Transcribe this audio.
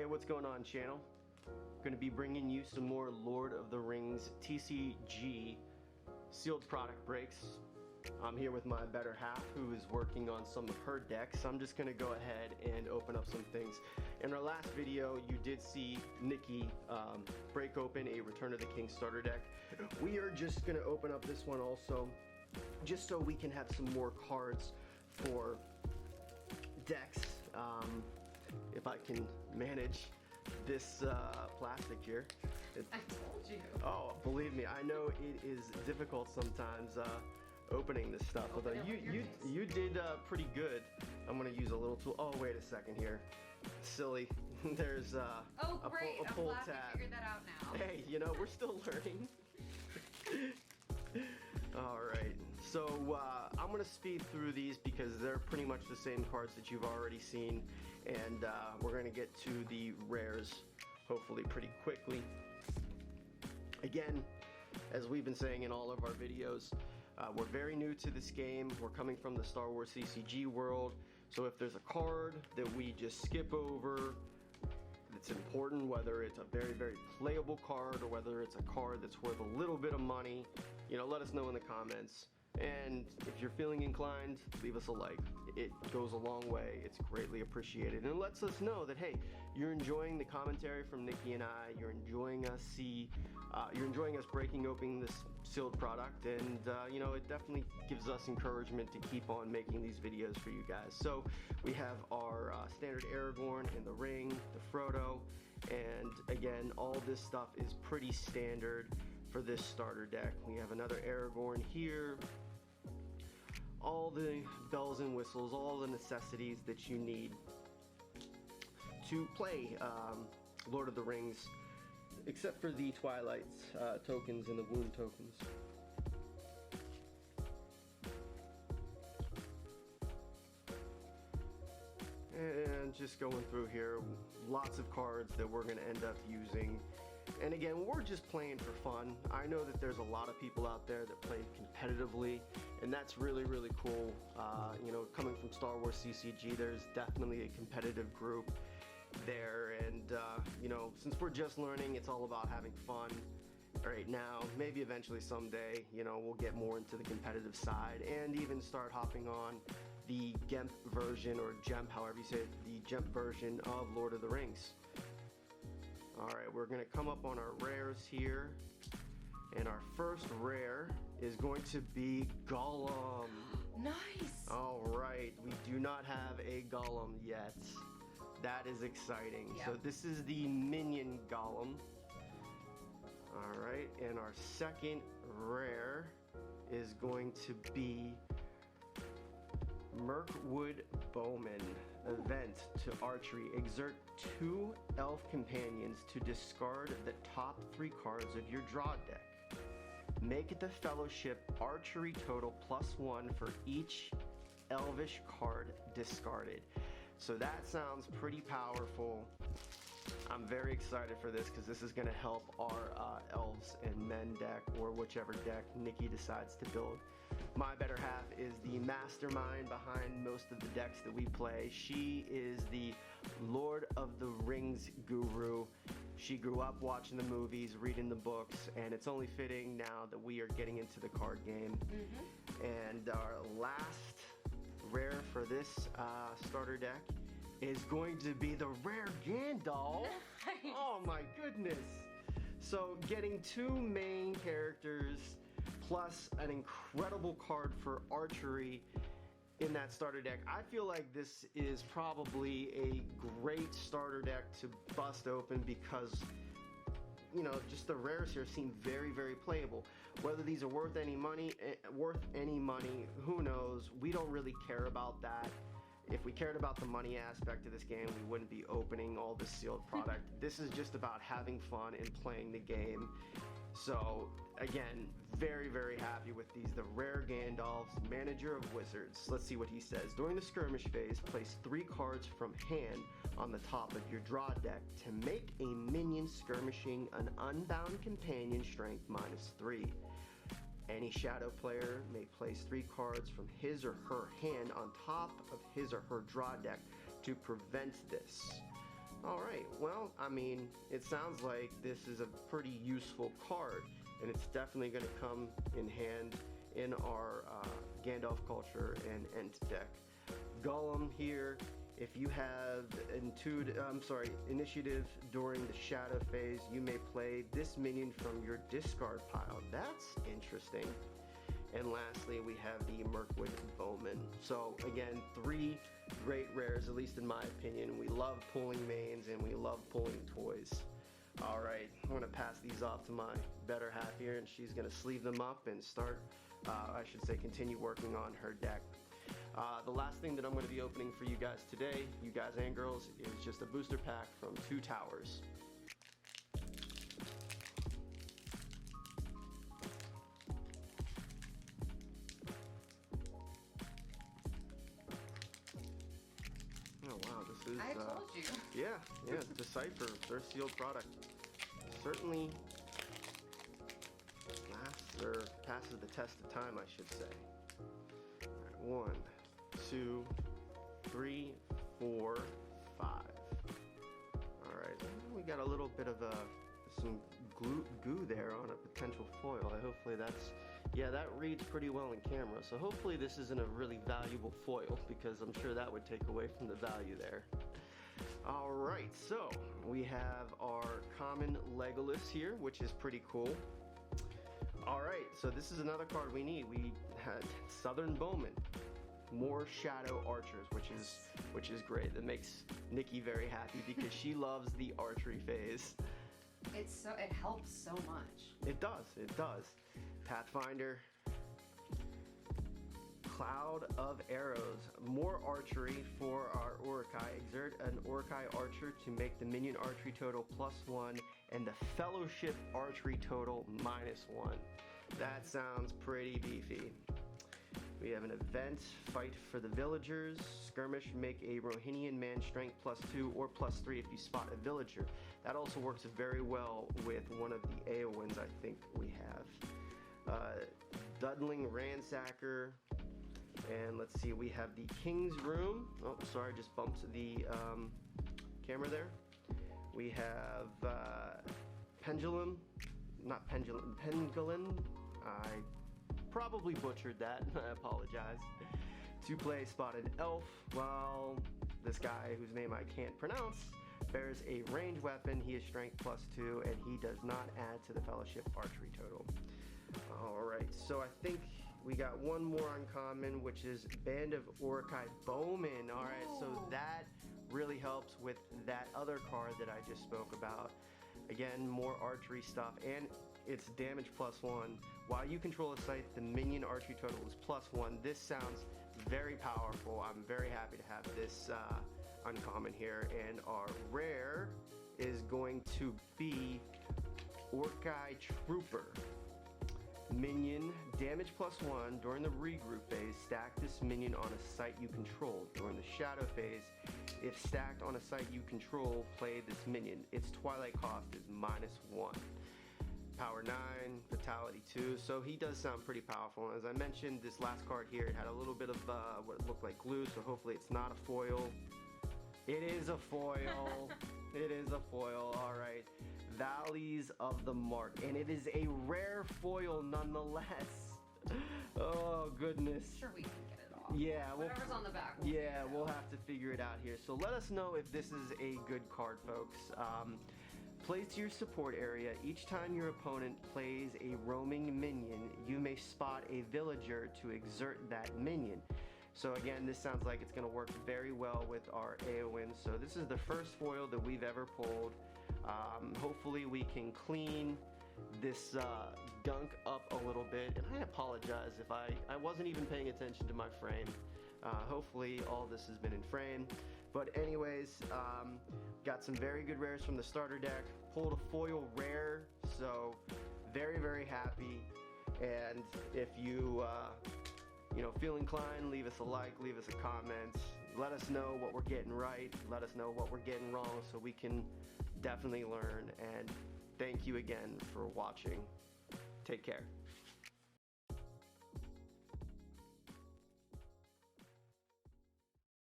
Hey, what's going on, channel? Gonna be bringing you some more Lord of the Rings TCG sealed product breaks. I'm here with my better half who is working on some of her decks. I'm just gonna go ahead and open up some things. In our last video, you did see Nikki break open a Return of the King starter deck. We are just gonna open up this one also, just so we can have some more cards for decks. If I can manage this plastic here. I told you. Oh, believe me, I know it is difficult sometimes opening this stuff. Although you did pretty good. I'm gonna use a little tool. Oh, wait a second here. Silly. There's a great. a pull I'm glad tab. we figured that out now. Hey, you know, we're still learning. Alright, so I'm going to speed through these because they're pretty much the same cards that you've already seen, and we're going to get to the rares hopefully pretty quickly. Again, as we've been saying in all of our videos, we're very new to this game. We're coming from the Star Wars CCG world, so if there's a card that we just skip over, it's important, whether it's a very, very playable card or whether it's a card that's worth a little bit of money, you know, let us know in the comments. And if you're feeling inclined, leave us a like. It goes a long way. It's greatly appreciated. And it lets us know that, hey, you're enjoying the commentary from Nikki and I. You're enjoying us breaking open this sealed product. And, you know, it definitely gives us encouragement to keep on making these videos for you guys. So we have our standard Aragorn in the ring, the Frodo. And again, all this stuff is pretty standard for this starter deck. We have another Aragorn here. All the bells and whistles, all the necessities that you need to play Lord of the Rings, except for the Twilight tokens and the Wound tokens. And just going through here, lots of cards that we're going to end up using. And again, we're just playing for fun. I know that there's a lot of people out there that play competitively, and that's really, really cool. You know, coming from Star Wars CCG, there's definitely a competitive group there. And, you know, since we're just learning, it's all about having fun right now. Maybe eventually someday, you know, we'll get more into the competitive side and even start hopping on the GEMP version, or GEMP, however you say it, the GEMP version of Lord of the Rings. Alright, we're going to come up on our rares here, and our first rare is going to be Gollum. Nice! Alright, we do not have a Gollum yet. That is exciting. Yep. So this is the Minion Gollum. Alright, and our second rare is going to be Mirkwood Bowman. Event to archery. Exert 2 elf companions to discard the top 3 cards of your draw deck. Make the fellowship archery total +1 for each elvish card discarded. So that sounds pretty powerful. I'm very excited for this because this is going to help our elves and men deck, or whichever deck Nikki decides to build. My better half is the mastermind behind most of the decks that we play. She is the Lord of the Rings guru. She grew up watching the movies, reading the books, and it's only fitting now that we are getting into the card game. And our last rare for this starter deck is going to be the rare Gandalf. Nice. Oh my goodness. So getting 2 main characters plus an incredible card for archery in that starter deck. I feel like this is probably a great starter deck to bust open because, you know, just the rares here seem very, very playable. Whether these are worth any money, who knows? We don't really care about that. If we cared about the money aspect of this game, we wouldn't be opening all this sealed product. This is just about having fun and playing the game. So, again, very, very happy with these. The Rare Gandalf's Manager of Wizards. Let's see what he says. During the skirmish phase, place 3 cards from hand on the top of your draw deck to make a minion skirmishing an unbound companion strength -3. Any shadow player may place 3 cards from his or her hand on top of his or her draw deck to prevent this. All right, well, I mean, it sounds like this is a pretty useful card, and it's definitely going to come in hand in our Gandalf Culture and Ent deck. Gollum here, if you have Initiative during the Shadow phase, you may play this minion from your discard pile. That's interesting. And lastly, we have the Mirkwood Bowman. So again, 3 great rares, at least in my opinion. We love pulling mains and we love pulling toys. All right, I'm gonna pass these off to my better half here, and she's gonna sleeve them up and start, continue working on her deck. The last thing that I'm gonna be opening for you guys today, you guys and girls, is just a booster pack from 2 Towers. Oh wow, this is... I told you. Yeah, Decipher, their sealed product. Certainly lasts, or passes the test of time, I should say. All right, 1, 2, 3, 4, 5. Alright, we got a little bit of some goo there on a potential foil. Hopefully that's... Yeah, that reads pretty well in camera, so hopefully this isn't a really valuable foil, because I'm sure that would take away from the value there. Alright, so we have our common Legolas here, which is pretty cool. Alright, so this is another card we need. We had Southern Bowman. More Shadow Archers, which is great. That makes Nikki very happy because she loves the archery phase. It helps so much. It does. Pathfinder. Cloud of Arrows. More archery for our Urukai. Exert an Urukai archer to make the minion archery total +1 and the fellowship archery total -1. That sounds pretty beefy. We have an event, Fight for the Villagers. Skirmish, make a Rohinian man strength +2 or +3 if you spot a villager. That also works very well with one of the Eowyn's I think we have. Dudling Ransacker. And let's see, we have the King's Room. Oh, sorry, just bumped the camera there. We have Pangolin. I probably butchered that. I apologize. To play Spotted Elf. Well, this guy whose name I can't pronounce bears a ranged weapon. He is strength +2, and he does not add to the Fellowship archery total. Alright, so I think we got one more uncommon, which is Band of Urukai Bowman. Alright, so that really helps with that other card that I just spoke about. Again, more archery stuff, and it's damage +1. While you control a site, the minion archery total is +1. This sounds very powerful. I'm very happy to have this uncommon here. And our rare is going to be Urukai Trooper. Minion, damage +1 during the regroup phase. Stack this minion on a site you control. During the shadow phase, if stacked on a site you control, play this minion. Its twilight cost is -1. Power 9, Vitality 2, so he does sound pretty powerful. As I mentioned, this last card here, it had a little bit of what looked like glue, so hopefully it's not a foil. It is a foil. It is a foil, alright. Valleys of the Mark, and it is a rare foil nonetheless. Oh goodness. I'm sure we can get it off. Yeah, whatever's on the back. We'll have to figure it out here. So let us know if this is a good card, folks. Plays to your support area. Each time your opponent plays a roaming minion, you may spot a villager to exert that minion. So again, this sounds like it's going to work very well with our Eowyn. So this is the first foil that we've ever pulled. Hopefully we can clean this gunk up a little bit. And I apologize if I wasn't even paying attention to my frame. Hopefully all this has been in frame. But anyways, got some very good rares from the starter deck. Pulled a foil rare, so very, very happy. And if you feel inclined, leave us a like, leave us a comment. Let us know what we're getting right. Let us know what we're getting wrong so we can definitely learn. And thank you again for watching. Take care.